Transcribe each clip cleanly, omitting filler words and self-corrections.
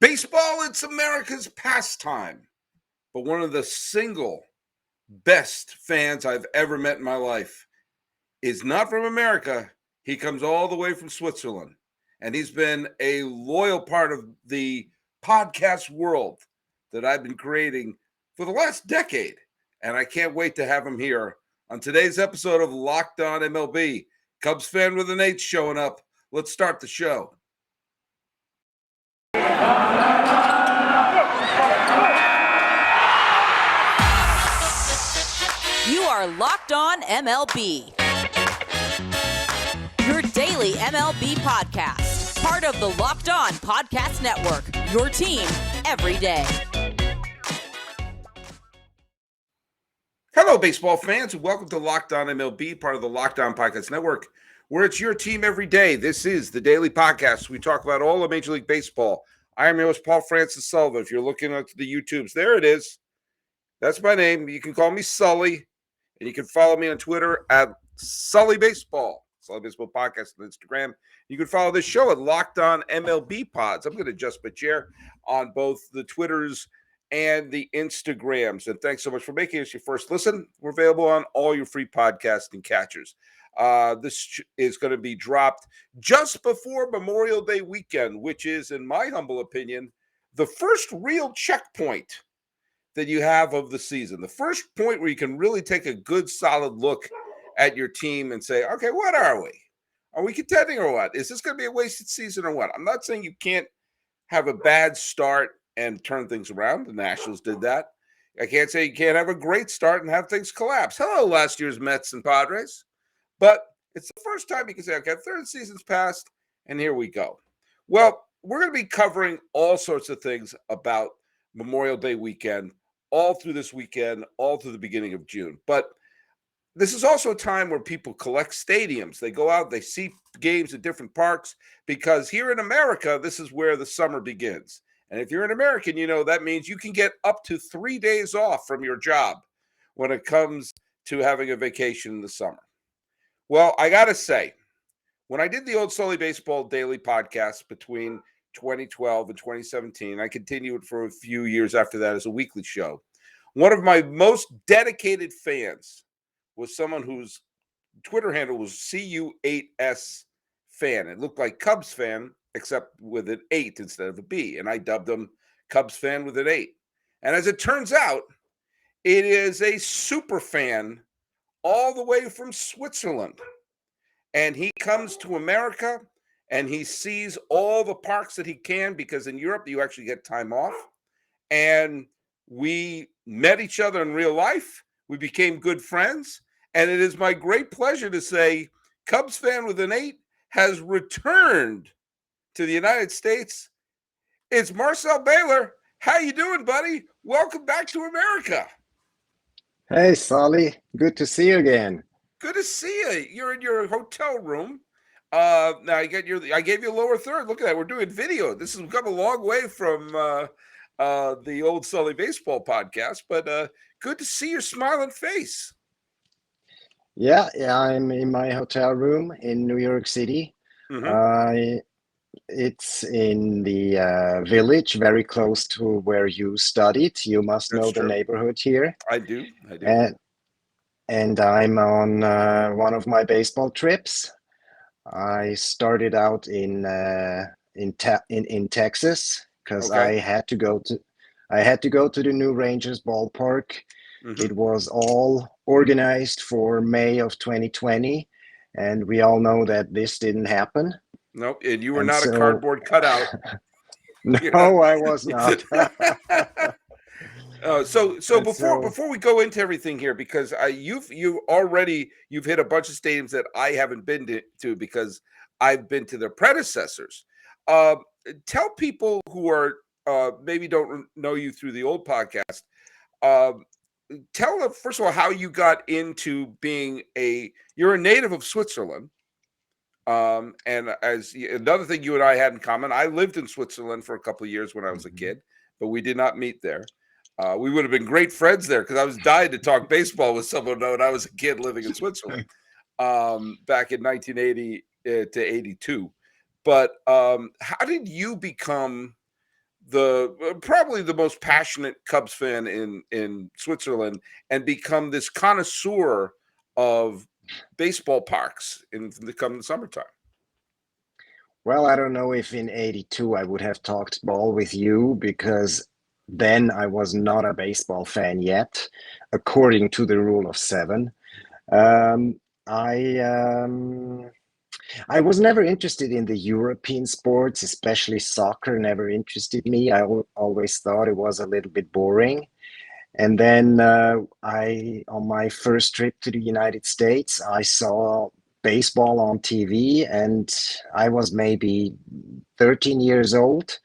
Baseball, it's America's pastime, but one of the single best fans I've ever met in my life is not from America. He comes all the way from Switzerland, and he's been a loyal part of the podcast world that I've been creating for the last decade, and I can't wait to have him here on today's episode of Locked On MLB. Cubs fan with an H showing up. Let's start the show. You are Locked On MLB, your daily MLB podcast, part of the Locked On Podcast Network, your team every day. Hello, baseball fans, and welcome to Locked On MLB, part of the Locked On Podcast Network, where it's your team every day. This is the daily podcast. We talk about all of Major League Baseball. I am your host, Paul Francis Sullivan. If you're looking at the YouTubes, there it is. That's my name. You can call me Sully. And you can follow me on Twitter at Sully Baseball Podcast on Instagram. You can follow this show at Locked On MLB Pods. I'm going to adjust my chair on both the Twitters and the Instagrams. And thanks so much for making us your first listen. We're available on all your free podcasting catchers. This is going to be dropped just before Memorial Day weekend, which is, in my humble opinion, the first real checkpoint that you have of the season. The first point where you can really take a good, solid look at your team and say, okay, what are we? Are we contending or what? Is this going to be a wasted season or what? I'm not saying you can't have a bad start and turn things around. The Nationals did that. I can't say you can't have a great start and have things collapse. Hello, last year's Mets and Padres. But it's the first time you can say, okay, third season's passed, and here we go. Well, we're going to be covering all sorts of things about Memorial Day weekend, all through this weekend, all through the beginning of June. But this is also a time where people collect stadiums. They go out, they see games at different parks, because here in America, this is where the summer begins. And if you're an American, you know that means you can get up to 3 days off from your job when it comes to having a vacation in the summer. Well, I got to say, when I did the old Sully Baseball Daily podcast between 2012 and 2017. I continued for a few years after that as a weekly show. One of my most dedicated fans was someone whose Twitter handle was CU8S fan. It looked like Cubs fan, except with an 8 instead of a B. And I dubbed him Cubs fan with an 8. And as it turns out, it is a super fan all the way from Switzerland. And he comes to America and he sees all the parks that he can, because in Europe, you actually get time off. And we met each other in real life. We became good friends. And it is my great pleasure to say Cubs fan with an 8 has returned to the United States. It's Marcel Baylor. How you doing, buddy? Welcome back to America. Hey, Sully. Good to see you again. Good to see you. You're in your hotel room. Now I gave you a lower third. Look at that. We're doing video. This has come a long way from the old Sully Baseball podcast, but good to see your smiling face. Yeah, I'm in my hotel room in New York City. Mm-hmm. It's in the village very close to where you studied. You must know the neighborhood here. I do. And I'm on one of my baseball trips. I started out in Texas because I had to go to the new Rangers ballpark. Mm-hmm. It was all organized for May of 2020, and we all know that this didn't happen. Nope, and you were not a cardboard cutout. No, I was not. So before we go into everything here, because you've hit a bunch of stadiums that I haven't been to because I've been to their predecessors. Tell people who are maybe don't know you through the old podcast. Tell them first of all how you got into being you're a native of Switzerland. And as another thing you and I had in common, I lived in Switzerland for a couple of years when I was a kid, but we did not meet there. We would have been great friends there because I was dying to talk baseball with someone when I was a kid living in Switzerland back in 1980 to 82. But how did you become probably the most passionate Cubs fan in Switzerland and become this connoisseur of baseball parks in the summertime. Well, I don't know if in 82 I would have talked ball with you because then I was not a baseball fan yet, according to the rule of seven. Um, I I was never interested in the European sports, especially soccer, never interested me. I always thought it was a little bit boring. And then on my first trip to the United States, I saw baseball on TV, and I was maybe 13 years old,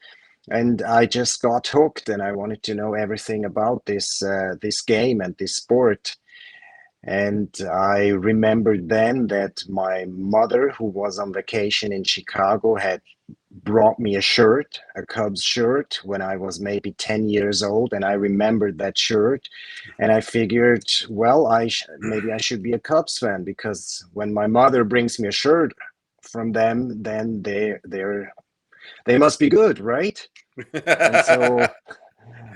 and I just got hooked, and I wanted to know everything about this game and this sport. And I remembered then that my mother, who was on vacation in Chicago, had brought me a shirt, a Cubs shirt, when I was maybe 10 years old. And I remembered that shirt. And I figured, well, maybe I should be a Cubs fan, because when my mother brings me a shirt from them, then they must be good, right? And so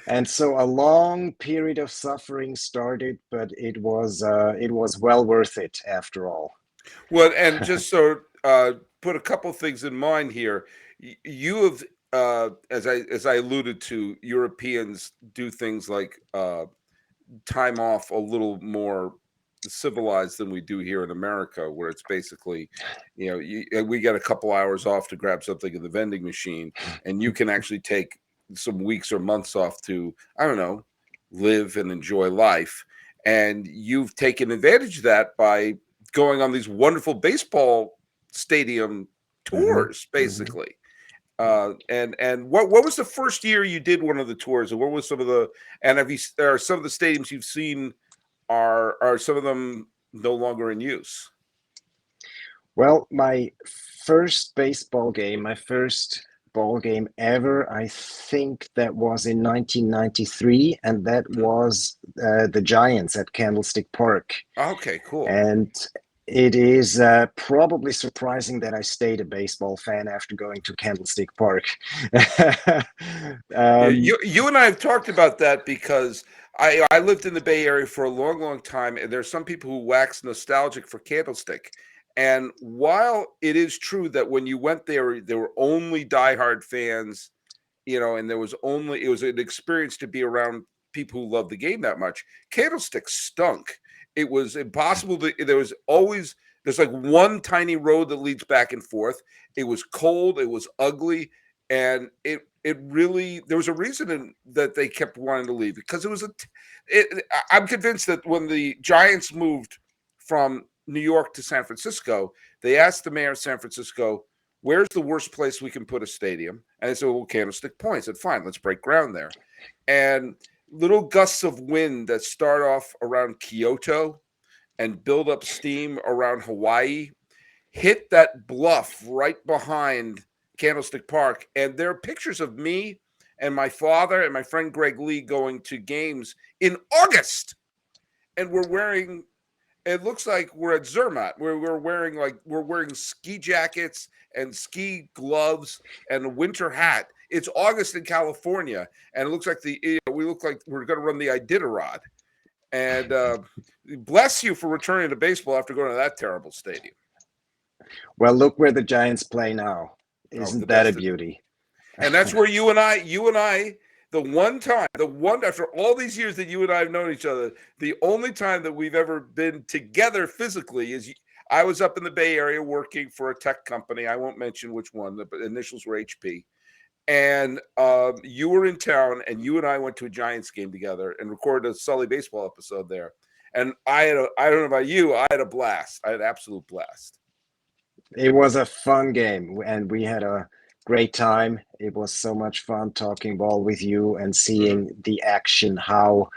and so a long period of suffering started, but it was well worth it after all. Well, and just put a couple things in mind here. You have, as I alluded to, Europeans do things like time off a little more civilized than we do here in America, where it's basically, we get a couple hours off to grab something in the vending machine, and you can actually take some weeks or months off to, I don't know, live and enjoy life. And you've taken advantage of that by going on these wonderful baseball stadium tours, basically. And what was the first year you did one of the tours, and what was some of the, and are some of the stadiums you've seen, are some of them no longer in use? Well, my first ball game ever, I think that was in 1993, and that was the Giants at Candlestick Park. Okay, cool. And it is probably surprising that I stayed a baseball fan after going to Candlestick Park. You and I have talked about that, because I lived in the Bay Area for a long, long time, and there's some people who wax nostalgic for Candlestick. And while it is true that when you went there were only diehard fans, and it was an experience to be around people who loved the game that much. Candlestick stunk. It was impossible there's like one tiny road that leads back and forth. It was cold, it was ugly, and it really, there was a reason that they kept wanting to leave, because I'm convinced that when the Giants moved from New York to San Francisco, they asked the mayor of San Francisco, where's the worst place we can put a stadium? And they said, well, Candlestick Point. I said, fine, let's break ground there. And little gusts of wind that start off around Kyoto and build up steam around Hawaii hit that bluff right behind Candlestick Park. And there are pictures of me and my father and my friend Greg Lee going to games in August. And we're wearing, it looks like we're at Zermatt, where we're wearing ski jackets and ski gloves and a winter hat. It's August in California, and it looks like we look like we're going to run the Iditarod. And bless you for returning to baseball after going to that terrible stadium. Well, look where the Giants play now. Isn't that a beauty? And that's where you and I, after all these years that you and I have known each other, the only time that we've ever been together physically is I was up in the Bay Area working for a tech company. I won't mention which one, the initials were HP. And you were in town, and you and I went to a Giants game together and recorded a Sully baseball episode there. And I don't know about you, I had a blast. I had an absolute blast. It was a fun game, and we had a great time. It was so much fun talking ball with you and seeing the action, how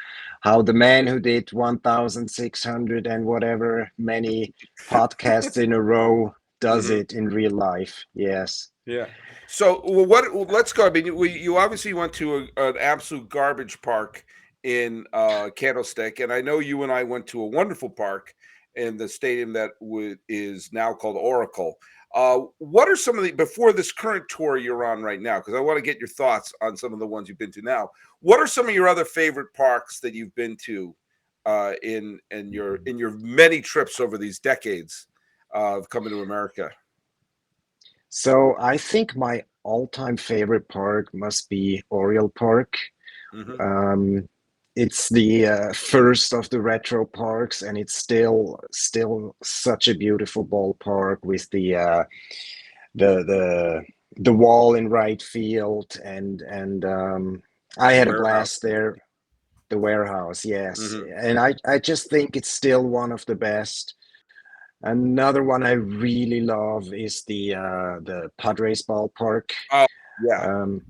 the man who did 1,600 and whatever many podcasts in a row does it in real life. Yes. Yeah. So let's go. I mean, you obviously went to an absolute garbage park in Candlestick, and I know you and I went to a wonderful park in the stadium that is now called Oracle. What are some of the, before this current tour you're on right now? Because I want to get your thoughts on some of the ones you've been to now. What are some of your other favorite parks that you've been to in your many trips over these decades of coming to America? So I think my all-time favorite park must be Oriole Park. Mm-hmm. It's the first of the retro parks, and it's still such a beautiful ballpark with the wall in right field, and I had a Warehouse. blast there. The warehouse, yes, Mm-hmm. and I just think it's still one of the best. Another one I really love is the Padres Ballpark, Oh, yeah. um,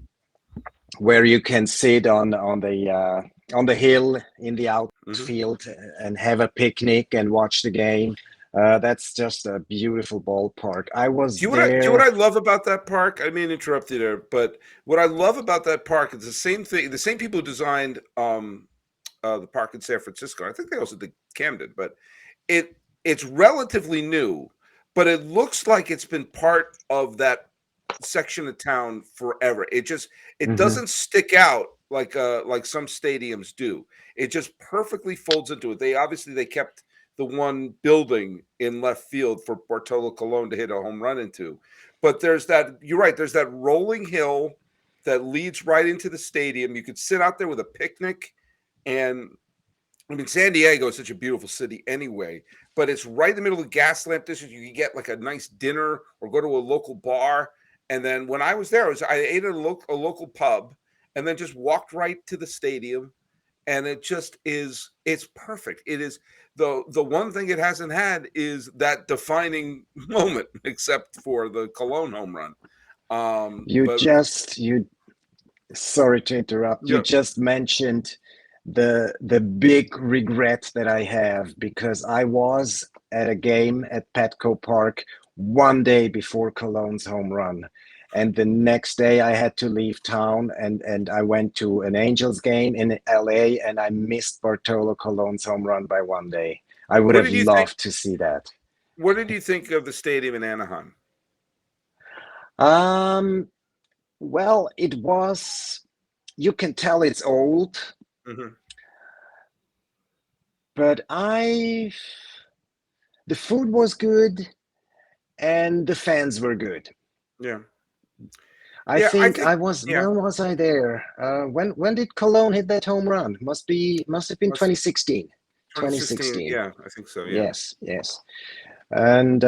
where you can sit on the hill in the Mm-hmm. outfield and have a picnic and watch the game. That's just a beautiful ballpark. I was Do you what there. I love about that park? I mean, interrupt you there, but what I love about that park is the same thing. The same people who designed the park in San Francisco. I think they also did Camden, but it's relatively new, but it looks like it's been part of that section of town forever. It Mhm. doesn't stick out like some stadiums do. It just perfectly folds into it. They kept the one building in left field for Bartolo Colon to hit a home run into. But you're right, there's that rolling hill that leads right into the stadium. You could sit out there with a picnic. And I mean, San Diego is such a beautiful city anyway, but it's right in the middle of the gas lamp district. You can get like a nice dinner or go to a local bar. And then when I was there, I ate at a local pub and then just walked right to the stadium. And it's perfect. It is the one thing it hasn't had is that defining moment, except for the Cologne home run. You But just you Sorry to interrupt. You yeah, just mentioned the big regret that I have because I was at a game at Petco Park one day before Cologne's home run. And the next day I had to leave town and I went to an Angels game in LA and I missed Bartolo Cologne's home run by one day. I would what have did you think? loved to see that. What did you think of the stadium in Anaheim? Um, well, it was, you can tell it's old, Hmm. but the food was good and the fans were good. Yeah. I Yeah, I think think I was, yeah, when was I there? When did Cologne hit that home run? Must have been must 2016. 2016. 2016. Yeah, I think so. Yeah. Yes, yes. And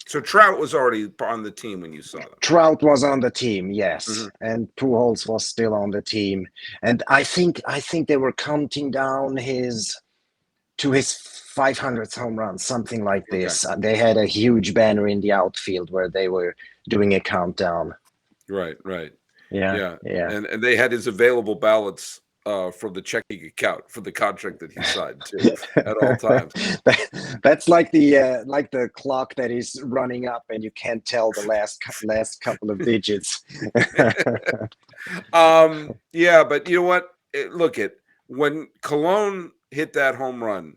So Trout was already on the team when you saw them. Trout was on the team, yes, Hmm. and Pujols was still on the team. And I think they were counting down his 500th home run, something like Okay. this. They had a huge banner in the outfield where they were doing a countdown. Right, right. Yeah, Yeah. yeah. And they had his available ballots from the checking account for the contract that he signed too at all times. That's like the clock that is running up and you can't tell the last couple of digits. Yeah, but you know what? Look at when Cologne hit that home run.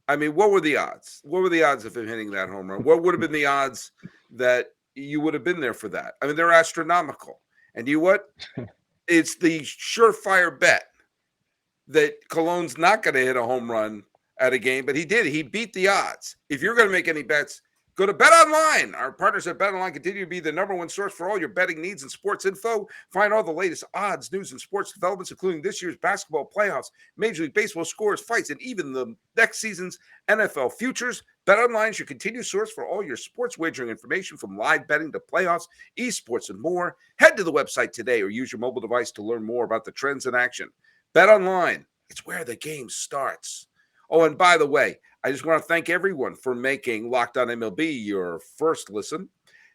I mean, what were the odds? What were the odds of him hitting that home run? What would have been the odds that you would have been there for that? I mean, they're astronomical. And you know what? It's the surefire bet that Cologne's not going to hit a home run at a game, but he did. He beat the odds. If you're going to make any bets, go to BetOnline. Our partners at BetOnline continue to be the number one source for all your betting needs and sports info. Find all the latest odds, news, and sports developments, including this year's basketball playoffs, Major League Baseball scores, fights, and even the next season's NFL futures. BetOnline is your continued source for all your sports wagering information from live betting to playoffs, esports, and more. Head to the website today or use your mobile device to learn more about the trends in action. BetOnline, it's where the game starts. Oh, and by the way, I just want to thank everyone for making Locked On MLB your first listen.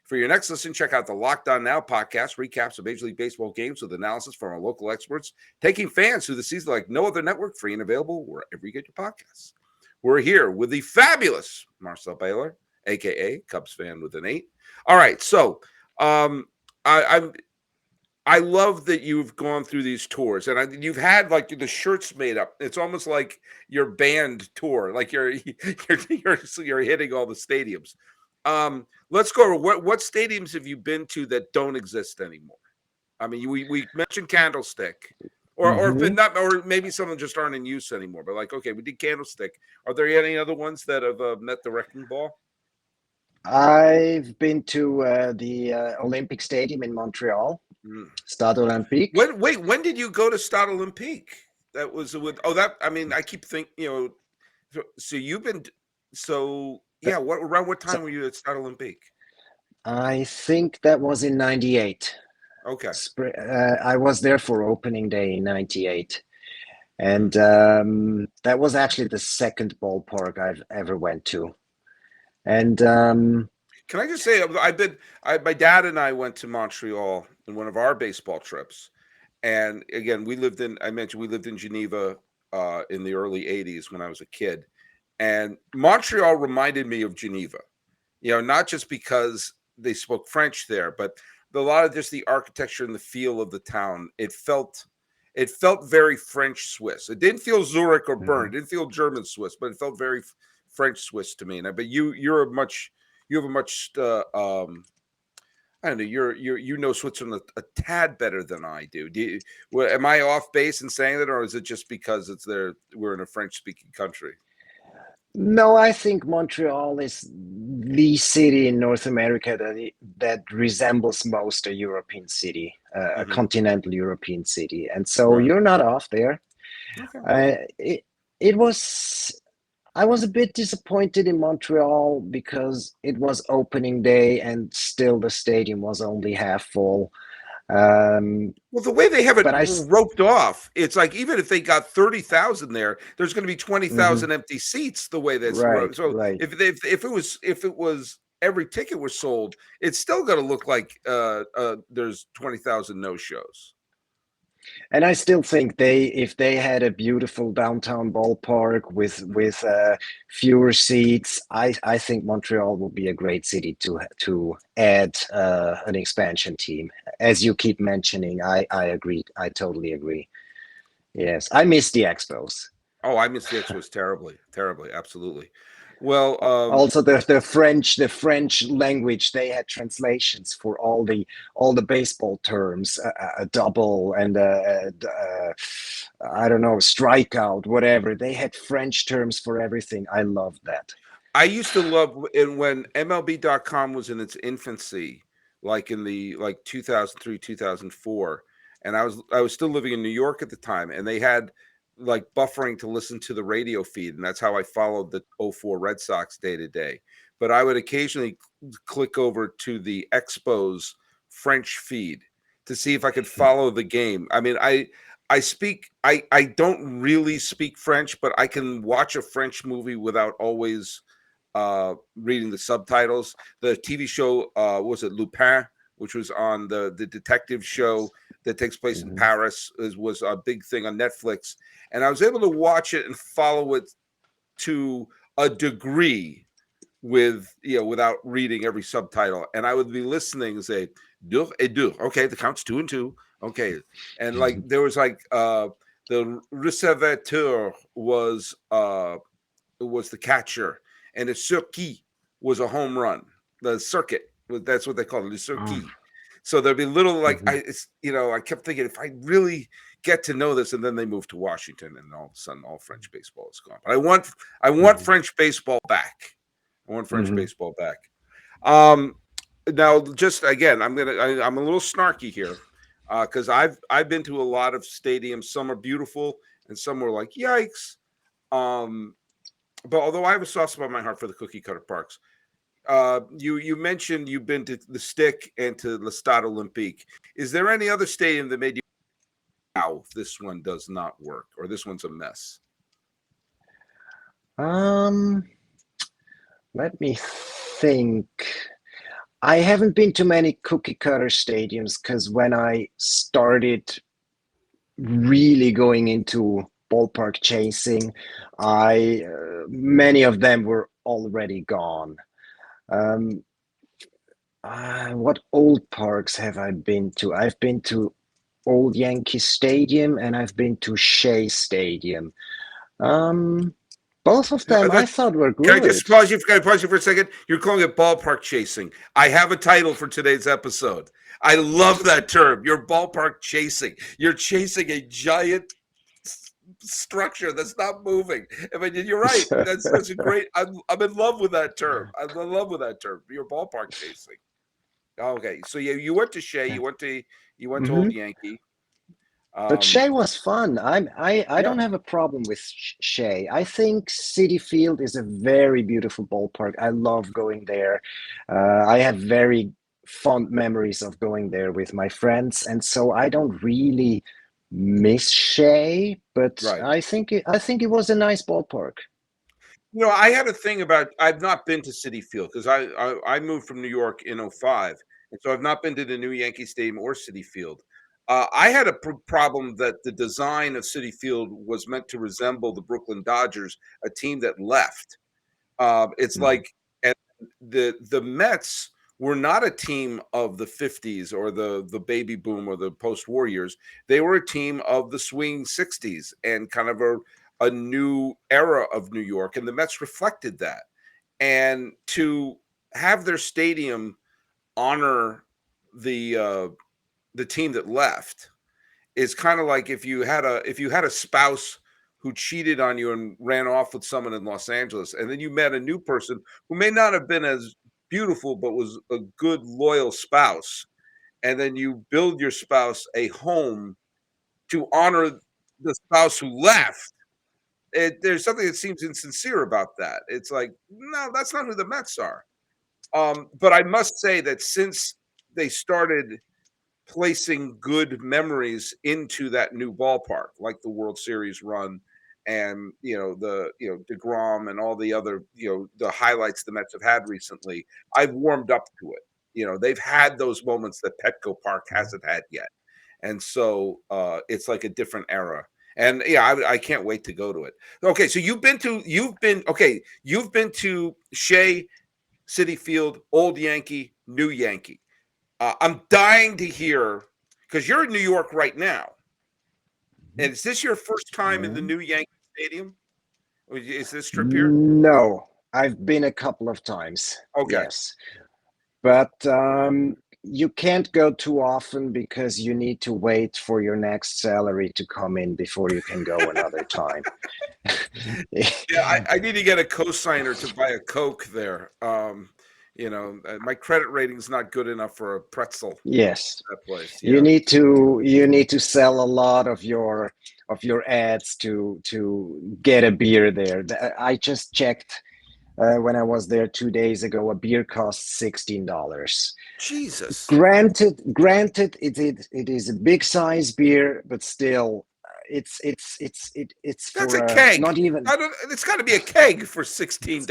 For your next listen, check out the Locked On Now podcast, recaps of Major League Baseball games with analysis from our local experts, taking fans through the season like no other network, free and available wherever you get your podcasts. We're here with the fabulous Marcel Baylor, a.k.a. Cubs fan with an 8. All right, so I love that you've gone through these tours and you've had like the shirts made up. It's almost like your band tour, like you're hitting all the stadiums. Let's go over what stadiums have you been to that don't exist anymore? I mean, we mentioned Candlestick, or if Mhm. not, or maybe some of them just aren't in use anymore. But like, okay, we did Candlestick. Are there any other ones that have met the wrecking ball? I've been to the Olympic Stadium in Montreal, Mm. Stade Olympique. When did you go to Stade Olympique? That was with that. I mean, I keep thinking, So you've been, so Th- yeah. Around what So time were you at Stade Olympique? I think that was in '98. Okay. I was there for opening day in '98. Mm-hmm. And that was actually the second ballpark I've ever went to. And Can I just say, my dad and I went to Montreal in one of our baseball trips. And again, I mentioned we lived in Geneva in the early 80s when I was a kid. And Montreal reminded me of Geneva, not just because they spoke French there, but a lot of just the architecture and the feel of the town. It felt very French Swiss. It didn't feel Zurich or Bern. Mhm. It didn't feel German Swiss, but it felt very French Swiss to me. And but you have a much I don't know. You know Switzerland a tad better than I do. Am I off base in saying that, or is it just because we're in a French speaking country? No, I think Montreal is the city in North America that resembles most a European city, a Hmm. continental European city. And so Right. you're not off there. Okay. It it was. I was a bit disappointed in Montreal because it was opening day and still the stadium was only half full. Um, Well, the way they have it but I, roped off, it's like even if they got 30,000 there, there's going to be Mhm. 20,000 empty seats. The way that's Right, so right. if it was every ticket was sold, it's still going to look like there's 20,000 no shows. And I still think if they had a beautiful downtown ballpark Mhm. with fewer seats, I think Montreal will be a great city to add an expansion team. As you keep mentioning, I agree. I totally agree. Yes, I miss the Expos. Oh, I miss the Expos terribly, terribly, absolutely. Well, Also, the French language, they had translations for all the baseball terms, a double and I don't know, strikeout, whatever. They had French terms for everything. I loved that. I used to love, and when MLB.com was in its infancy, like in the 2003, 2004, and I was still living in New York at the time, and they had like buffering to listen to the radio feed, and that's how I followed the '04 Red Sox day to day. But I would occasionally click over to the Expos French feed to see if I could follow the game. I mean, I don't really speak French, but I can watch a French movie without always reading the subtitles. The TV show was it Lupin, which was on the detective show that takes place in Mhm. Paris, was a big thing on Netflix, and I was able to watch it and follow it to a degree without reading every subtitle, and I would be listening and say deux et deux. Okay, the count's 2 and 2. Okay, and like there was like the receivateur was the catcher, and the circuit was a home run. The circuit, that's what they call it, the Oh. circuit. So there'd be little like Mhm. I kept thinking if I really get to know this, and then they moved to Washington, and all of a sudden all French baseball is gone. But I want Mhm. French baseball back. I want French Mhm. baseball back. Um, Now, just again, I'm a little snarky here because I've been to a lot of stadiums. Some are beautiful, and some were like yikes. Um, but although I have a soft spot in my heart for the cookie cutter parks, you mentioned you've been to the Stick and to the Stade Olympique. Is there any other stadium that made you, wow, this one does not work, or this one's a mess? Um, Let me think. I haven't been to many cookie cutter stadiums because when I started really going into ballpark chasing, I many of them were already gone. Um, what old parks have I been to? I've been to Old Yankee Stadium and I've been to Shea Stadium. Um, Both of them I thought were Can I good. just pause you? Can I pause you for a second? You're calling it ballpark chasing. I have a title for today's episode. I love that term. You're ballpark chasing. You're chasing a giant structure that's not moving. I mean, you're right. That's a great. I'm in love with that term. I'm in love with that term. You're ballpark chasing. Okay, so yeah, you went to Shea. You went to Mhm. Old Yankee. But Shea was fun. I Yeah, don't have a problem with Shea. I think City Field is a very beautiful ballpark. I love going there. I have very fond memories of going there with my friends, and so I don't really miss Shea. But right. I think it was a nice ballpark. I had a thing about I've not been to City Field because I moved from New York in '05, and so I've not been to the new Yankee Stadium or City Field. I had a problem that the design of City Field was meant to resemble the Brooklyn Dodgers, a team that left. It's Mhm. like and the Mets were not a team of the '50s or the baby boom or the post-war years. They were a team of the swing '60s and kind of a new era of New York, and the Mets reflected that. And to have their stadium honor the team that left is kind of like if you had a spouse who cheated on you and ran off with someone in Los Angeles, and then you met a new person who may not have been as beautiful but was a good loyal spouse, and then you build your spouse a home to honor the spouse who left. There's something that seems insincere about that. It's like, no, that's not who the Mets are. But I must say that since they started placing good memories into that new ballpark, like the World Series run and DeGrom and all the other, the highlights the Mets have had recently. I've warmed up to it. They've had those moments that Petco Park hasn't had yet. And so it's like a different era. And yeah, I can't wait to go to it. Okay, so you've been to Shea, City Field, Old Yankee, New Yankee. I'm dying to hear because you're in New York right now. And is this your first time in the Mhm. new Yankee Stadium? Or is this trip here? No, I've been a couple of times. Okay. Yes. But you can't go too often because you need to wait for your next salary to come in before you can go another time. Yeah, I need to get a cosigner to buy a Coke there. My credit rating's not good enough for a pretzel at Yes, that place. you Yeah. need to sell a lot of your ads to get a beer there. I just checked when I was there 2 days ago. A beer costs $16. Jesus. Granted, it is a big size beer, but still, it's That's for a keg. not even. It's got to be a keg for $16.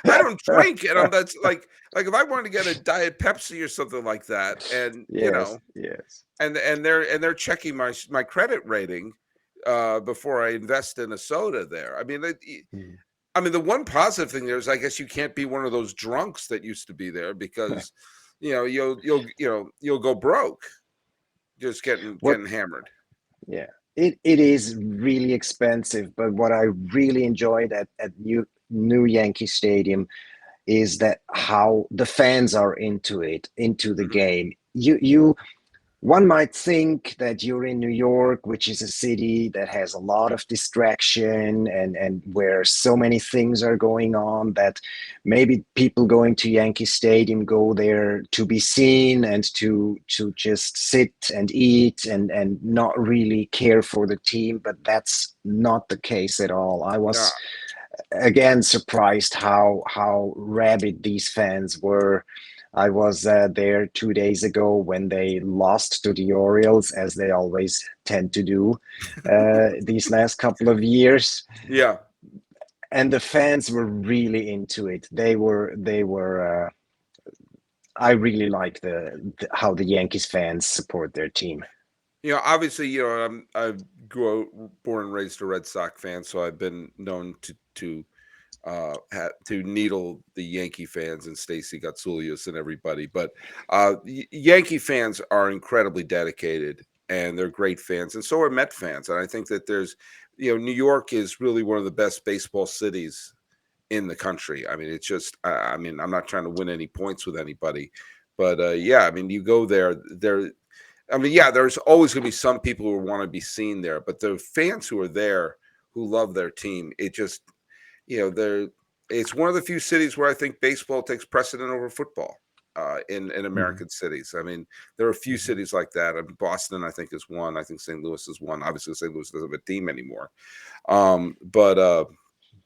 I don't drink it. That's like if I wanted to get a Diet Pepsi or something like that, and Yes, yes. they're checking my credit rating before I invest in a soda there. Mm. The one positive thing there is I guess you can't be one of those drunks that used to be there because you'll go broke just What? getting hammered. Yeah, it is really expensive, but what I really enjoyed at New Yankee Stadium is that how the fans are into it, into the Mhm. game. You One might think that you're in New York, which is a city that has a lot of distraction and where so many things are going on, that maybe people going to Yankee Stadium go there to be seen and to just sit and eat and not really care for the team. But that's not the case at all. I Yeah. was again surprised how rabid these fans were. I was there 2 days ago when they lost to the Orioles, as they always tend to do these last couple of years, Yeah. and the fans were really into it. They were. I really like how the Yankees fans support their team. Obviously, I born and raised a Red Sox fan, so I've been known to needle the Yankee fans and Stacy Gotsulias and everybody. But Yankee fans are incredibly dedicated and they're great fans, and so are Met fans. And I think that there's, New York is really one of the best baseball cities in the country. I mean, it's just, I'm not trying to win any points with anybody, but you go there, there's always going to be some people who want to be seen there, but the fans who are there, who love their team, it just, it's one of the few cities where I think baseball takes precedent over football in American cities. I mean, there are a few cities like that. Boston, I think, is one. I think St. Louis is one. Obviously, St. Louis doesn't have a team anymore.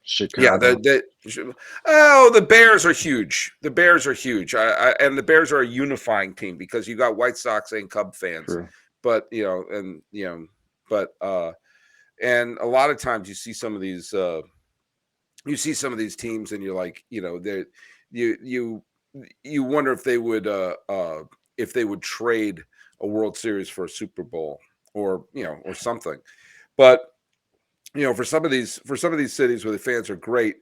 Chicago. The Bears are huge. The Bears are huge. And the Bears are a unifying team because you got White Sox and Cub fans. True. But and a lot of times you see some of these teams and you're like, you wonder if they would trade a World Series for a Super Bowl or something. But for some of these cities where the fans are great,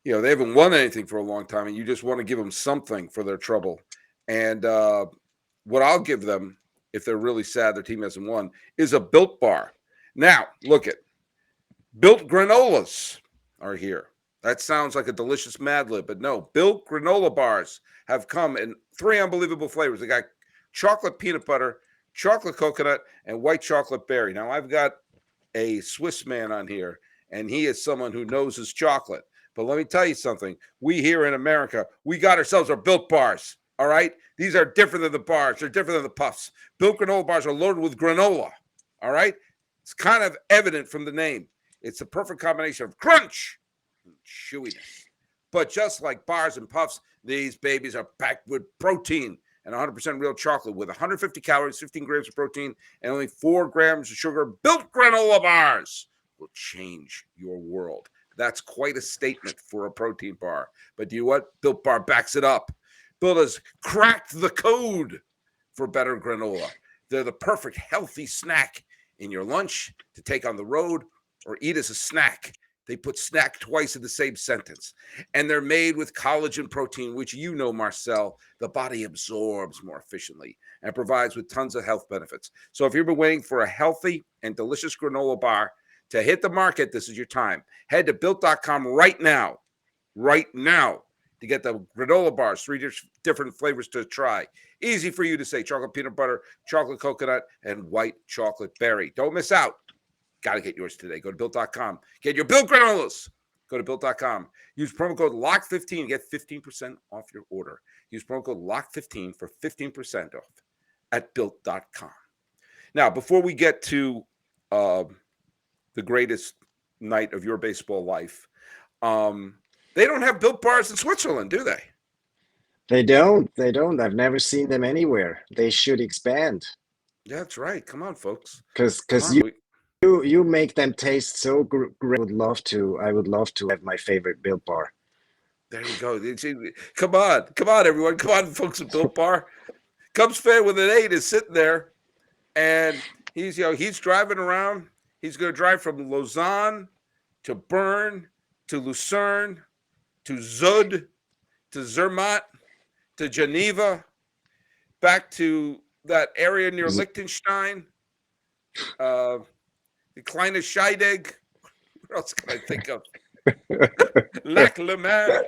they haven't won anything for a long time, and you just want to give them something for their trouble. And what I'll give them, if they're really sad their team hasn't won, is a Built Bar. Now, look at Built granolas are here. That sounds like a delicious Mad Lib, but no. Built granola bars have come in 3 unbelievable flavors. They got chocolate peanut butter, chocolate coconut, and white chocolate berry. Now, I've got a Swiss man on here, and he is someone who knows his chocolate. But let me tell you something. We here in America, we got ourselves our Built bars, all right? These are different than the bars. They're different than the puffs. Built granola bars are loaded with granola, all right? It's kind of evident from the name. It's a perfect combination of crunch and chewiness. But just like bars and puffs, these babies are packed with protein and 100% real chocolate with 150 calories, 15 grams of protein, and only 4 grams of sugar. Built granola bars will change your world. That's quite a statement for a protein bar. But do you know what? Built Bar backs it up. Built has cracked the code for better granola. They're the perfect healthy snack in your lunch to take on the road or eat as a snack. They put snack twice in the same sentence. And they're made with collagen protein, which Marcel, the body absorbs more efficiently and provides with tons of health benefits. So if you've been waiting for a healthy and delicious granola bar to hit the market, this is your time. Head to Built.com right now, to get the granola bars, 3 different flavors to try. Easy for you to say: chocolate peanut butter, chocolate coconut, and white chocolate berry. Don't miss out. Got to get yours today. Go to Built.com. Get your Built granolas. Go to Built.com. Use promo code LOCK15 to get 15% off your order. Use promo code LOCK15 for 15% off at Built.com. Now, before we get to the greatest night of your baseball life, they don't have Built bars in Switzerland, do they? They don't. I've never seen them anywhere. They should expand. Yeah, that's right. Come on, folks. Because you make them taste so great. I would love to have my favorite Built Bar. There you go. Come on, everyone. Come on, folks at Built Bar. Cubs fan with an 8 is sitting there, and he's driving around. He's going to drive from Lausanne to Bern to Lucerne to Zug to Zermatt to Geneva, back to that area near Liechtenstein, the Kleine Scheidegg. What else can I think of? Lac Le Mans.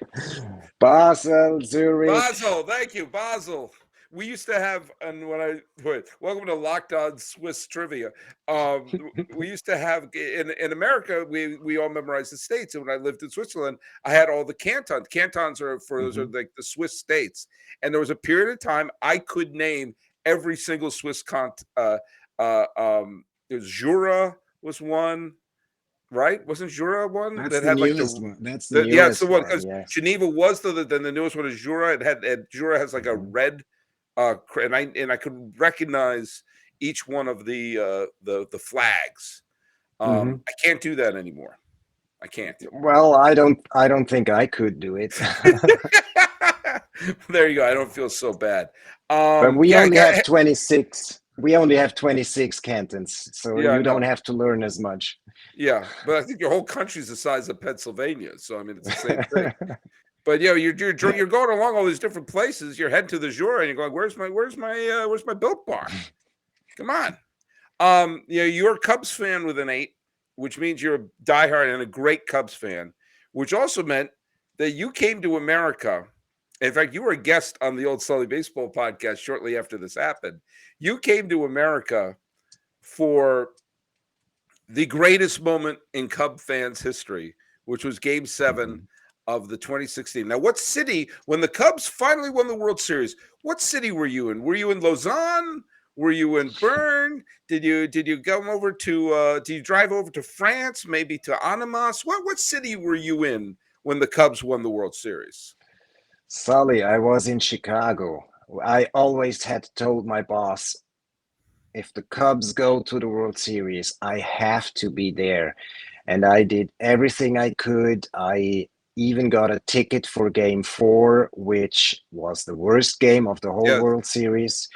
Basel, Zurich. Basel, thank you, Basel. We used to have, and welcome to Locked On Swiss Trivia. We used to have in America, we all memorized the states. And when I lived in Switzerland, I had all the cantons. Cantons those are like the Swiss states. And there was a period of time I could name every single Swiss Jura was one. Right? Wasn't Jura one? That's the newest one. That's the newest yeah, it's the one because yes. Geneva was then the newest one is Jura. Jura has like a red, and I could recognize each one of the flags. I can't do that anymore. I can't. Well, I don't think I could do it. There you go. I don't feel so bad. But we only have 26. We only have 26 cantons, so you don't have to learn as much. Yeah, but I think your whole country's the size of Pennsylvania, so I mean it's the same thing. But you're going along all these different places. You're heading to the Jura, and you're going, where's my Built Bar? Come on. You're a Cubs fan with an 8. which means you're a diehard and a great Cubs fan, which also meant that you came to America. In fact, you were a guest on the old Sully Baseball podcast shortly after this happened. You came to America for the greatest moment in Cub fans' history, which was Game 7 of the 2016. Now, what city, when the Cubs finally won the World Series, what city were you in? Were you in Lausanne? Were you in Bern? Did you come over to? Did you drive over to France? Maybe to Annemasse? What city were you in when the Cubs won the World Series? Sully, I was in Chicago. I always had told my boss, if the Cubs go to the World Series, I have to be there. And I did everything I could. I even got a ticket for Game 4, which was the worst game of the whole World Series.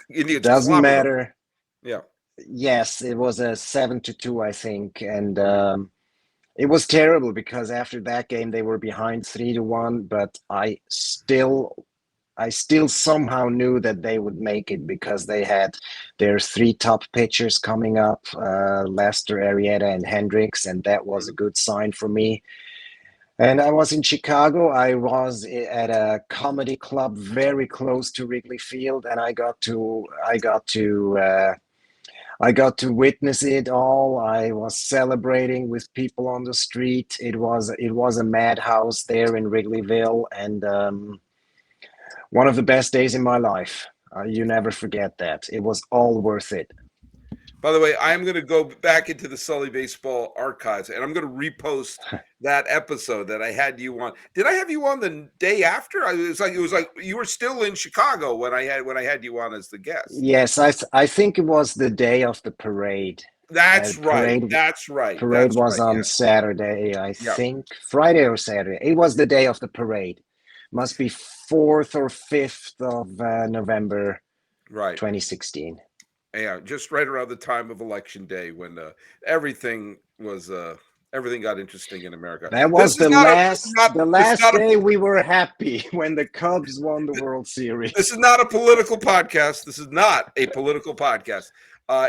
It doesn't matter. Yeah. Yes, it was a 7-2, I think. And it was terrible because after that game, they were behind 3-1. But I still somehow knew that they would make it because they had their 3 top pitchers coming up, Lester, Arrieta, and Hendricks, and that was a good sign for me. And I was in Chicago. I was at a comedy club very close to Wrigley Field, and I got to witness it all. I was celebrating with people on the street. It was a madhouse there in Wrigleyville, and one of the best days in my life. You never forget that. It was all worth it. By the way, I'm going to go back into the Sully Baseball archives, and I'm going to repost that episode that I had you on. Did I have you on the day after? It was like you were still in Chicago when I had you on as the guest. Yes, I think it was the day of the parade. That's right. That's right. Parade was on Saturday, I think. Friday or Saturday. It was the day of the parade. Must be 4th or 5th of November, 2016. Yeah, just right around the time of Election Day when everything got interesting in America. That was the last day we were happy when the Cubs won the World Series. This is not a political podcast.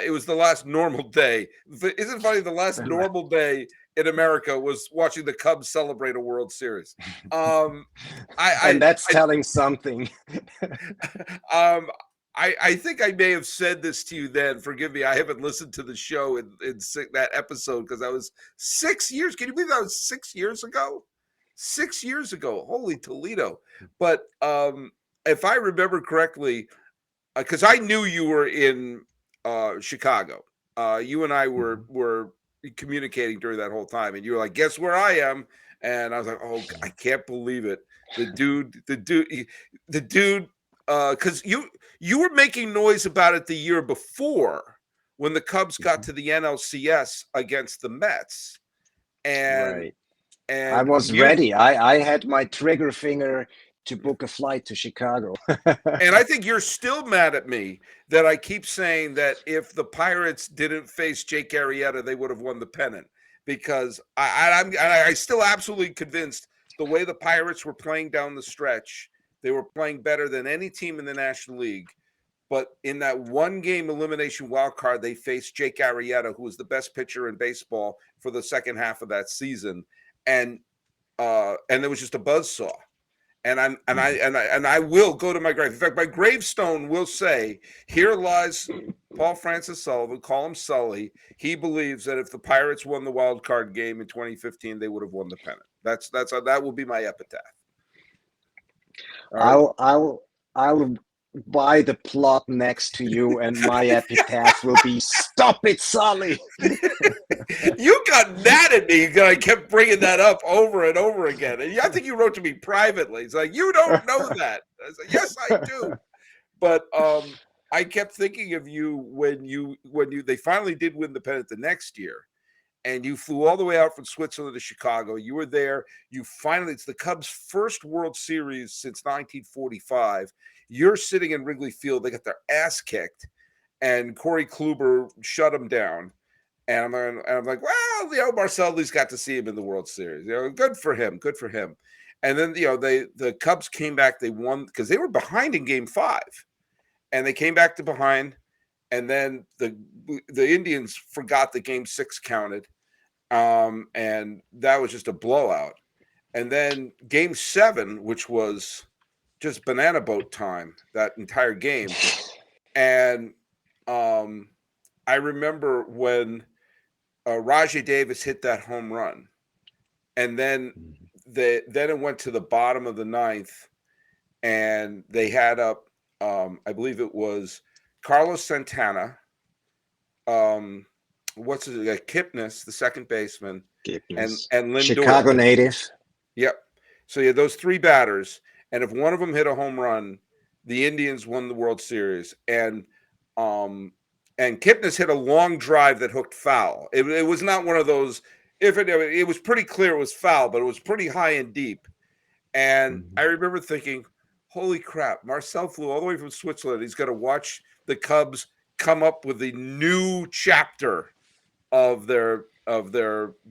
It was the last normal day. Isn't it funny? The last normal day in America was watching the Cubs celebrate a World Series. And that's telling something. I think I may have said this to you then. Forgive me. I haven't listened to the show in that episode because that was 6 years. Can you believe that was 6 years ago? 6 years ago. Holy Toledo. But if I remember correctly, because I knew you were in Chicago. You and I were communicating during that whole time. And you were like, guess where I am? And I was like, oh, I can't believe it. The dude, because you were making noise about it the year before when the Cubs got to the NLCS against the Mets, and I was ready. I had my trigger finger to book a flight to Chicago. And I think you're still mad at me that I keep saying that if the Pirates didn't face Jake Arrieta, they would have won the pennant, because I'm still absolutely convinced the way the Pirates were playing down the stretch, they were playing better than any team in the National League. But in that one game elimination wild card, they faced Jake Arrieta, who was the best pitcher in baseball for the second half of that season. And there was just a buzzsaw. And I will go to my grave. In fact, my gravestone will say, here lies Paul Francis Sullivan, call him Sully. He believes that if the Pirates won the wild card game in 2015, they would have won the pennant. That will be my epitaph. I'll buy the plot next to you, and my epitaph will be "Stop it, Sully." You got mad at me because I kept bringing that up over and over again. And I think you wrote to me privately. It's like, you don't know that. I was like, yes, I do. But I kept thinking of you when they finally did win the pennant the next year. And you flew all the way out from Switzerland to Chicago. You were there. It's the Cubs' first World Series since 1945. You're sitting in Wrigley Field. They got their ass kicked, and Corey Kluber shut them down. And I'm like, well, Marcel at least got to see him in the World Series. Good for him. Good for him. And then, the Cubs came back. They won because they were behind in Game 5. And they came back to behind. And then the Indians forgot that Game 6 counted, And that was just a blowout. And then Game 7, which was just banana boat time, that entire game. And I remember when Rajai Davis hit that home run, and then it went to the bottom of the ninth, and they had up, I believe it was Carlos Santana, Kipnis, the second baseman, Goodness. and Lindor. Chicago native. Yep. So you had those three batters, and if one of them hit a home run, the Indians won the World Series. And Kipnis hit a long drive that hooked foul. It was not one of those. It was pretty clear it was foul, but it was pretty high and deep. And I remember thinking, "Holy crap!" Marcel flew all the way from Switzerland. He's got to watch the Cubs come up with a new chapter of their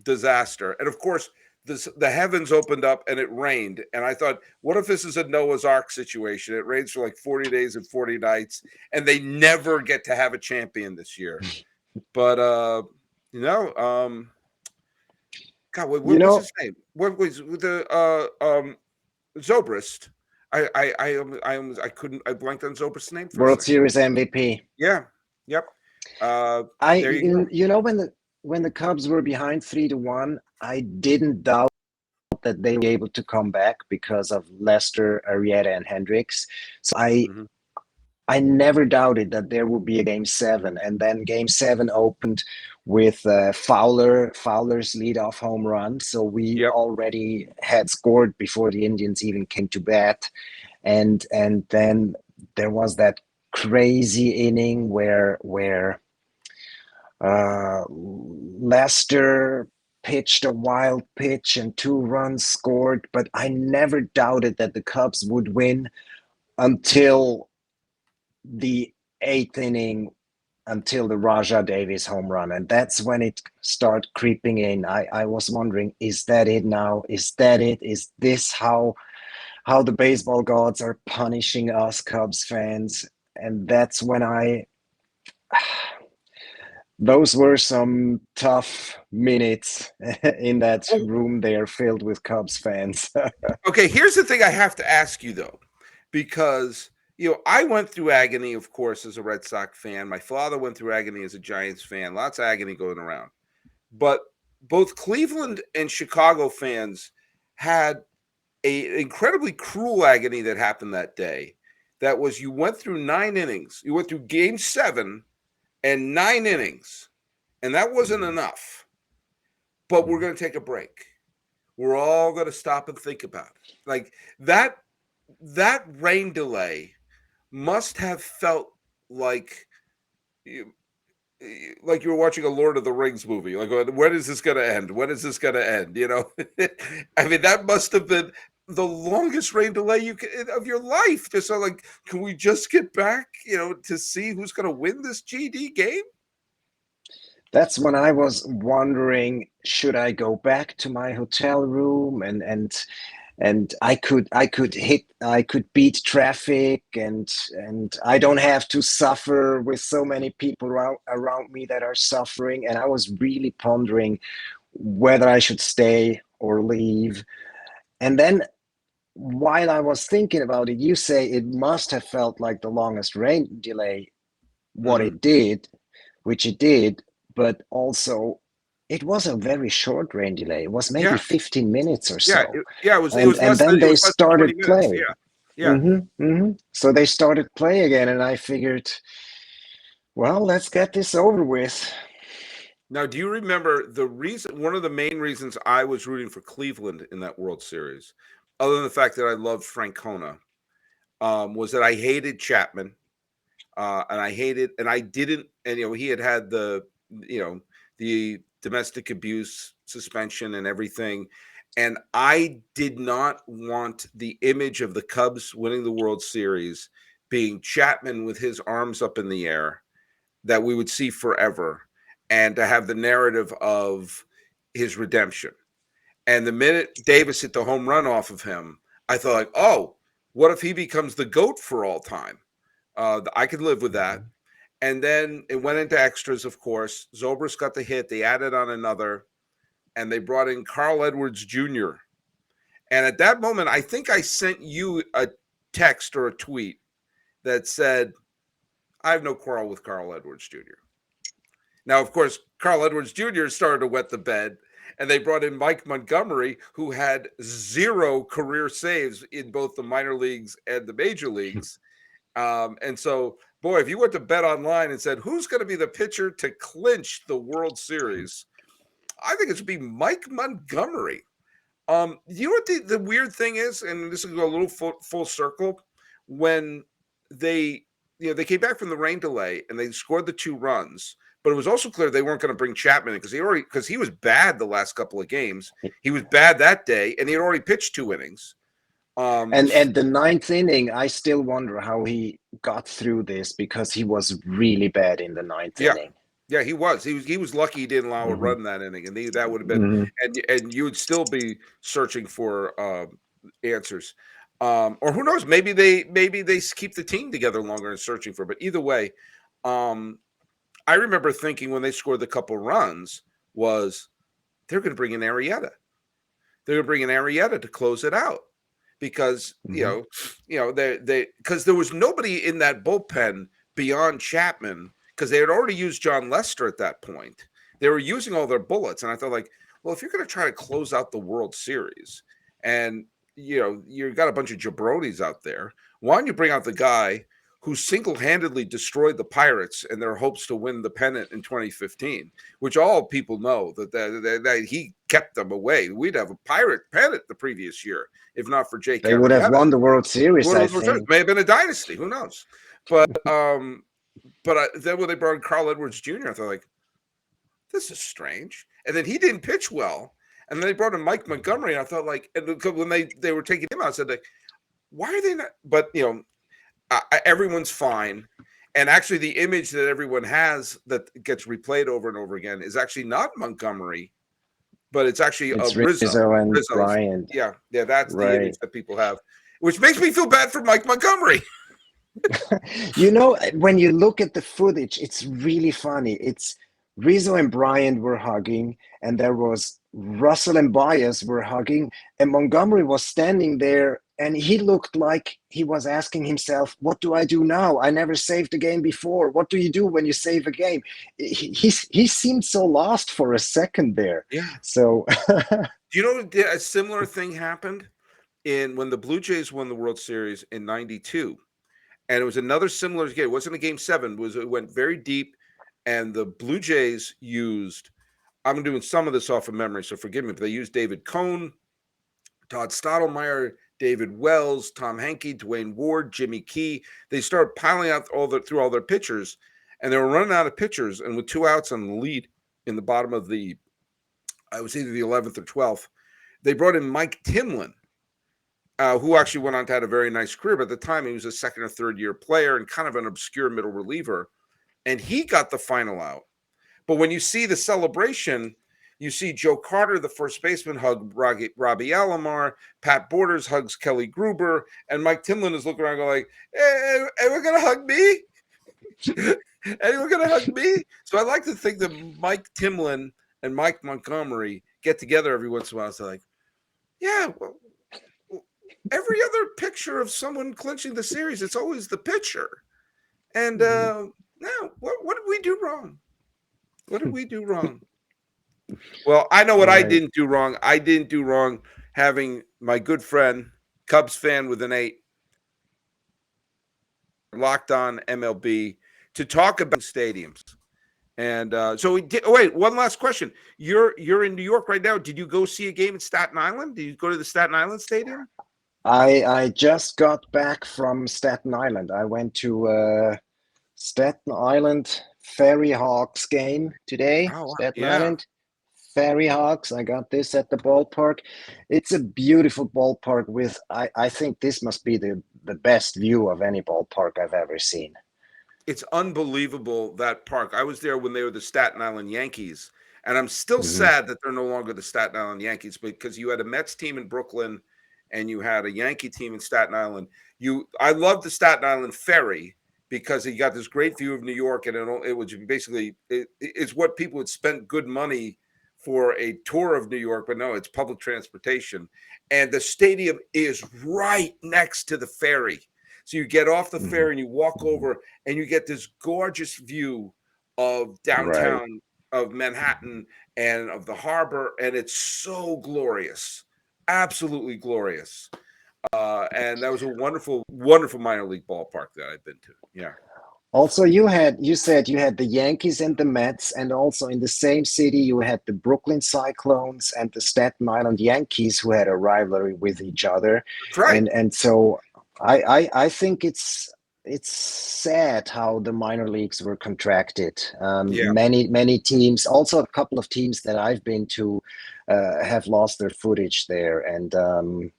disaster. And of course, the heavens opened up and it rained. And I thought, what if this is a Noah's Ark situation? It rains for like 40 days and 40 nights, and they never get to have a champion this year. But God, what was his name? What was the Zobrist? I blanked on Zobrist's name for World Series MVP. Yeah. Yep. When the Cubs were behind 3-1, I didn't doubt that they were able to come back because of Lester, Arrieta, and Hendricks. So I never doubted that there would be a Game 7, and then Game 7 opened with Fowler's leadoff home run. So we already had scored before the Indians even came to bat, and then there was that crazy inning where Lester pitched a wild pitch and 2 runs scored, but I never doubted that the Cubs would win until the 8th inning, until the Rajai Davis home run. And that's when it started creeping in. I was wondering, is that it now? Is that it? Is this how the baseball gods are punishing us Cubs fans? And that's when those were some tough minutes in that room there filled with Cubs fans. Okay, here's the thing I have to ask you, though, because I went through agony, of course, as a Red Sox fan. My father went through agony as a Giants fan. Lots of agony going around. But both Cleveland and Chicago fans had an incredibly cruel agony that happened that day. That was, you went through 9 innings. You went through Game 7 and 9 innings, and that wasn't enough. But we're going to take a break. We're all going to stop and think about it. Like that rain delay must have felt like you were watching a Lord of the Rings movie. Like, when is this going to end? When is this going to end? I mean, that must have been the longest rain delay of your life. Just so, like, can we just get back, to see who's going to win this GD game? That's when I was wondering, should I go back to my hotel room and I could beat traffic and I don't have to suffer with so many people around me that are suffering. And I was really pondering whether I should stay or leave. And then while I was thinking about it, you say it must have felt like the longest rain delay, it did, which it did, but also it was a very short rain delay. It was maybe 15 minutes or so. It was. And then they started playing. Yeah. So they started play again, and I figured, well, let's get this over with. Now, do you remember one of the main reasons I was rooting for Cleveland in that World Series, other than the fact that I loved Francona, was that I hated Chapman, and he had the domestic abuse suspension and everything. And I did not want the image of the Cubs winning the World Series being Chapman with his arms up in the air that we would see forever, and to have the narrative of his redemption. And the minute Davis hit the home run off of him, I thought, like, oh, what if he becomes the GOAT for all time? I could live with that. And then it went into extras, of course. Zobrist got the hit. They added on another. and they brought in Carl Edwards Jr. And at that moment, I think I sent you a text or a tweet that said, I have no quarrel with Carl Edwards Jr. Now, of course, Carl Edwards Jr. started to wet the bed, and they brought in Mike Montgomery, who had 0 career saves in both the minor leagues and the major leagues. And so, boy, if you went to BetOnline and said, who's going to be the pitcher to clinch the World Series, I think it should be Mike Montgomery. You know what the weird thing is, and this will go a little full circle, when they came back from the rain delay and they scored the 2 runs, but it was also clear they weren't going to bring Chapman in because he was bad the last couple of games. He was bad that day, and he had already pitched 2 innings. And the 9th inning, I still wonder how he got through this, because he was really bad in the 9th inning. Yeah, he was. He was lucky he didn't allow a run that inning, and that would have been and you would still be searching for answers. Or who knows? Maybe they keep the team together longer and searching for. But either way, I remember thinking when they scored the couple runs was they're going to bring in Arrieta. They're going to bring in Arrieta to close it out. Because they because there was nobody in that bullpen beyond Chapman, because they had already used John Lester at that point. They were using all their bullets, and I thought, like, well, if you're going to try to close out the World Series, and you've got a bunch of jabronis out there, why don't you bring out the guy who single-handedly destroyed the Pirates and their hopes to win the pennant in 2015, which all people know that he kept them away. We'd have a Pirate pennant the previous year, if not for Jake. They would have won the World Series, I think. May have been a dynasty. Who knows? But then when they brought in Carl Edwards Jr., I thought, like, this is strange. And then he didn't pitch well. And then they brought in Mike Montgomery, and I thought, like, and when they were taking him out, I said, like, why are they not? But, everyone's fine. And actually the image that everyone has that gets replayed over and over again is actually not Montgomery, but it's actually Rizzo and Bryant. Yeah, that's the image that people have, which makes me feel bad for Mike Montgomery. When you look at the footage, it's really funny. It's Rizzo and Bryant were hugging, and there was Russell and Baez were hugging, and Montgomery was standing there, and he looked like he was asking himself, what do I do now? I never saved a game before. What do you do when you save a game? He seemed so lost for a second there. Yeah. So a similar thing happened when the Blue Jays won the World Series in 92. And it was another similar game. It wasn't a game 7. It went very deep, and the Blue Jays used, I'm doing some of this off of memory, so forgive me, but they used David Cohn, Todd Stottlemyre, David Wells, Tom Henke, Dwayne Ward, Jimmy Key. They started piling out through all their pitchers, and they were running out of pitchers. And with 2 outs on the lead in the bottom of it was either the 11th or 12th, they brought in Mike Timlin, who actually went on to have a very nice career. But at the time, he was a 2nd or 3rd year player and kind of an obscure middle reliever. And he got the final out. But when you see the celebration, you see Joe Carter, the first baseman, hug Robbie Alomar. Pat Borders hugs Kelly Gruber. And Mike Timlin is looking around going like, hey, we're going to hug me? Anyone going to hug me? So I like to think that Mike Timlin and Mike Montgomery get together every once in a while. So like, yeah, well, every other picture of someone clinching the series, it's always the pitcher. And now, what did we do wrong? What did we do wrong? Well, I know what I didn't do wrong. I didn't do wrong having my good friend, Cubs fan with an 8, Locked On MLB, to talk about stadiums. And so we did. Oh, wait, one last question. You're in New York right now. Did you go see a game in Staten Island? Did you go to the Staten Island Stadium? I just got back from Staten Island. I went to Staten Island Ferry Hawks game today. Oh, Staten Island Ferry Hawks. I got this at the ballpark. It's a beautiful ballpark with, I think this must be the best view of any ballpark I've ever seen. It's unbelievable, that park. I was there when they were the Staten Island Yankees, and I'm still sad that they're no longer the Staten Island Yankees, because you had a Mets team in Brooklyn and you had a Yankee team in Staten Island. I love the Staten Island Ferry because you got this great view of New York, and it was basically it's what people would spend good money for a tour of New York, but no, it's public transportation. And the stadium is right next to the ferry. So you get off the ferry and you walk over and you get this gorgeous view of Right. downtown of Manhattan and of the harbor. And it's so glorious, absolutely glorious. And that was a wonderful, wonderful minor league ballpark that I've been to. Yeah. Also, you said you had the Yankees and the Mets, and also in the same city you had the Brooklyn Cyclones and the Staten Island Yankees, who had a rivalry with each other. That's right. And so I think it's sad how the minor leagues were contracted. Yeah. Many teams, also a couple of teams that I've been to, have lost their footage there. And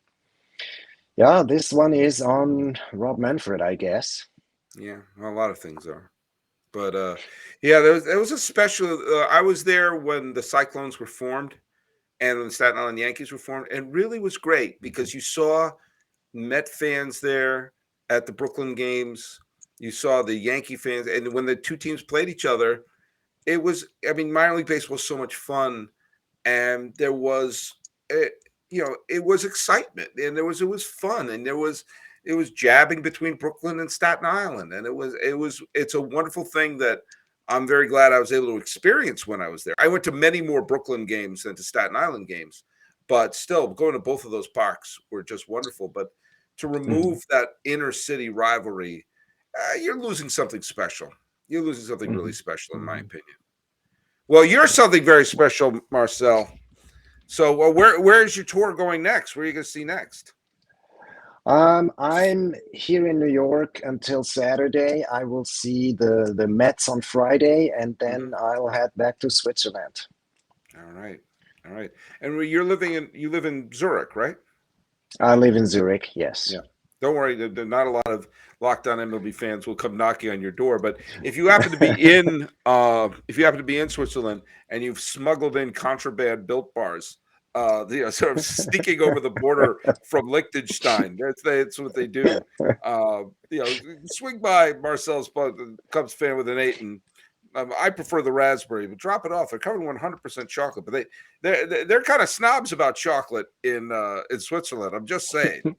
yeah, this one is on Rob Manfred, I guess. Yeah. Well, a lot of things are. But yeah, there was a special. I was there when the Cyclones were formed and when the Staten Island Yankees were formed, and really was great because you saw Met fans there at the Brooklyn games. You saw the Yankee fans, and when the two teams played each other, it was. I mean, minor league baseball was so much fun, and there was, it was excitement, and it was fun, and it was jabbing between Brooklyn and Staten Island, and it's a wonderful thing that I'm very glad I was able to experience when I was there. I went to many more Brooklyn games than to Staten Island games, but still going to both of those parks were just wonderful. But to remove that inner city rivalry, you're losing something special. You're losing something really special, in my opinion. Well, you're something very special, Marcel. So where's your tour going next? Where are you going to see next? I'm here in New York until Saturday. I will see the Mets on Friday, and then I'll head back to Switzerland. All right. And you live in Zurich, right? I live in Zurich. Yes. Yeah. Don't worry. There not a lot of Locked On MLB fans will come knocking on your door. But if you happen to be in Switzerland and you've smuggled in contraband Built bars, sort of sneaking over the border from Liechtenstein. That's what they do. Swing by Marcel's Cubs fan with an 8, and I prefer the raspberry, but drop it off. They're covered in 100% chocolate, but they're kind of snobs about chocolate in Switzerland. I'm just saying.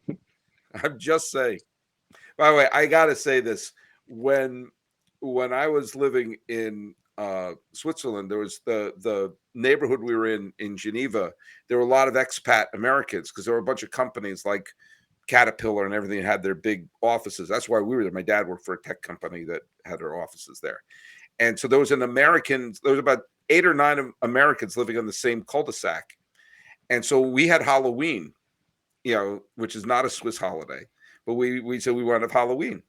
By the way, I gotta say this: when I was living in Switzerland, there was the neighborhood we were in Geneva. There were a lot of expat Americans because there were a bunch of companies like Caterpillar and everything had their big offices. That's why we were there. My dad worked for a tech company that had their offices there. And so there was about 8 or 9 Americans living on the same cul-de-sac. And so we had Halloween, which is not a Swiss holiday, but we said we wanted Halloween.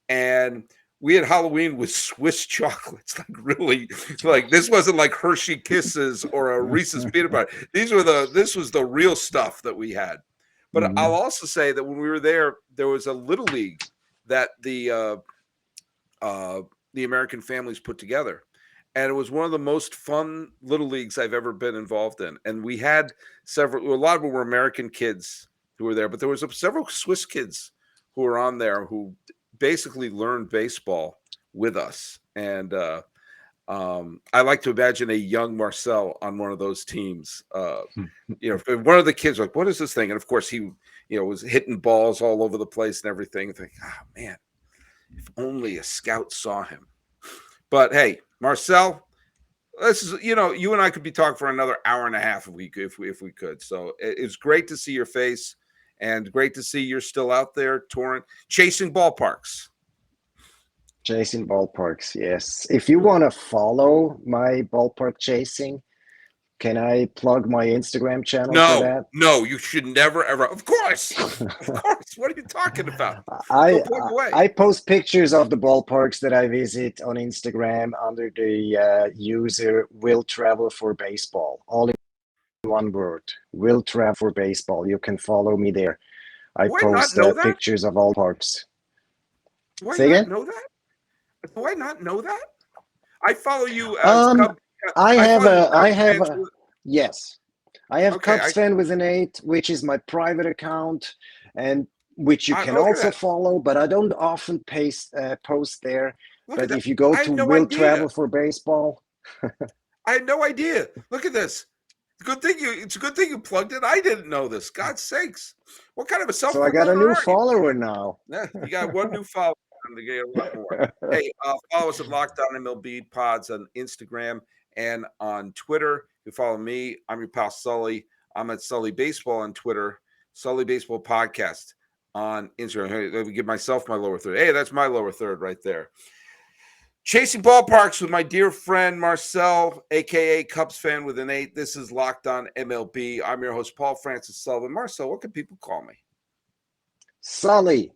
And we had Halloween with Swiss chocolates, like really, like this wasn't like Hershey Kisses or a Reese's peanut butter. This was the real stuff that we had. But I'll also say that when we were there was a little league that the American families put together, and it was one of the most fun little leagues I've ever been involved in. And we had a lot of them were American kids who were there, but there was several Swiss kids who were on there who basically learned baseball with us. And I like to imagine a young Marcel on one of those teams. One of the kids like, what is this thing? And of course he, was hitting balls all over the place and everything. Think, oh man, if only a scout saw him. But hey, Marcel, this is, you and I could be talking for another hour and a half if we could. So it's great to see your face. And great to see you're still out there touring, chasing ballparks. Chasing ballparks, yes. If you want to follow my ballpark chasing, can I plug my Instagram channel for that? No, you should never, ever. Of course. What are you talking about? I post pictures of the ballparks that I visit on Instagram under the user Will Travel for Baseball. All in one word, Will Travel for Baseball. You can follow me there. I post pictures of all parks. Do I not know that? Do I not know that? I follow you as I have Cubs fan with an 8, which is my private account, and which you can also follow, but I don't often post there. But if you go to Will Travel for Baseball, I had no idea. Look at this. It's a good thing you plugged it. I didn't know this. God's sakes. What kind of a So I got a self-promoter new are you? follower now. Yeah, you got one new follower. I'm going to get a lot more. Hey, follow us at Locked On MLB Pods on Instagram and on Twitter. You follow me. I'm your pal Sully. I'm at Sully Baseball on Twitter. Sully Baseball Podcast on Instagram. Hey, let me give myself my lower third. Hey, that's my lower third right there. Chasing Ballparks with my dear friend Marcel, a.k.a. Cubs fan with an 8. This is Locked On MLB. I'm your host, Paul Francis Sullivan. Marcel, what can people call me? Sully.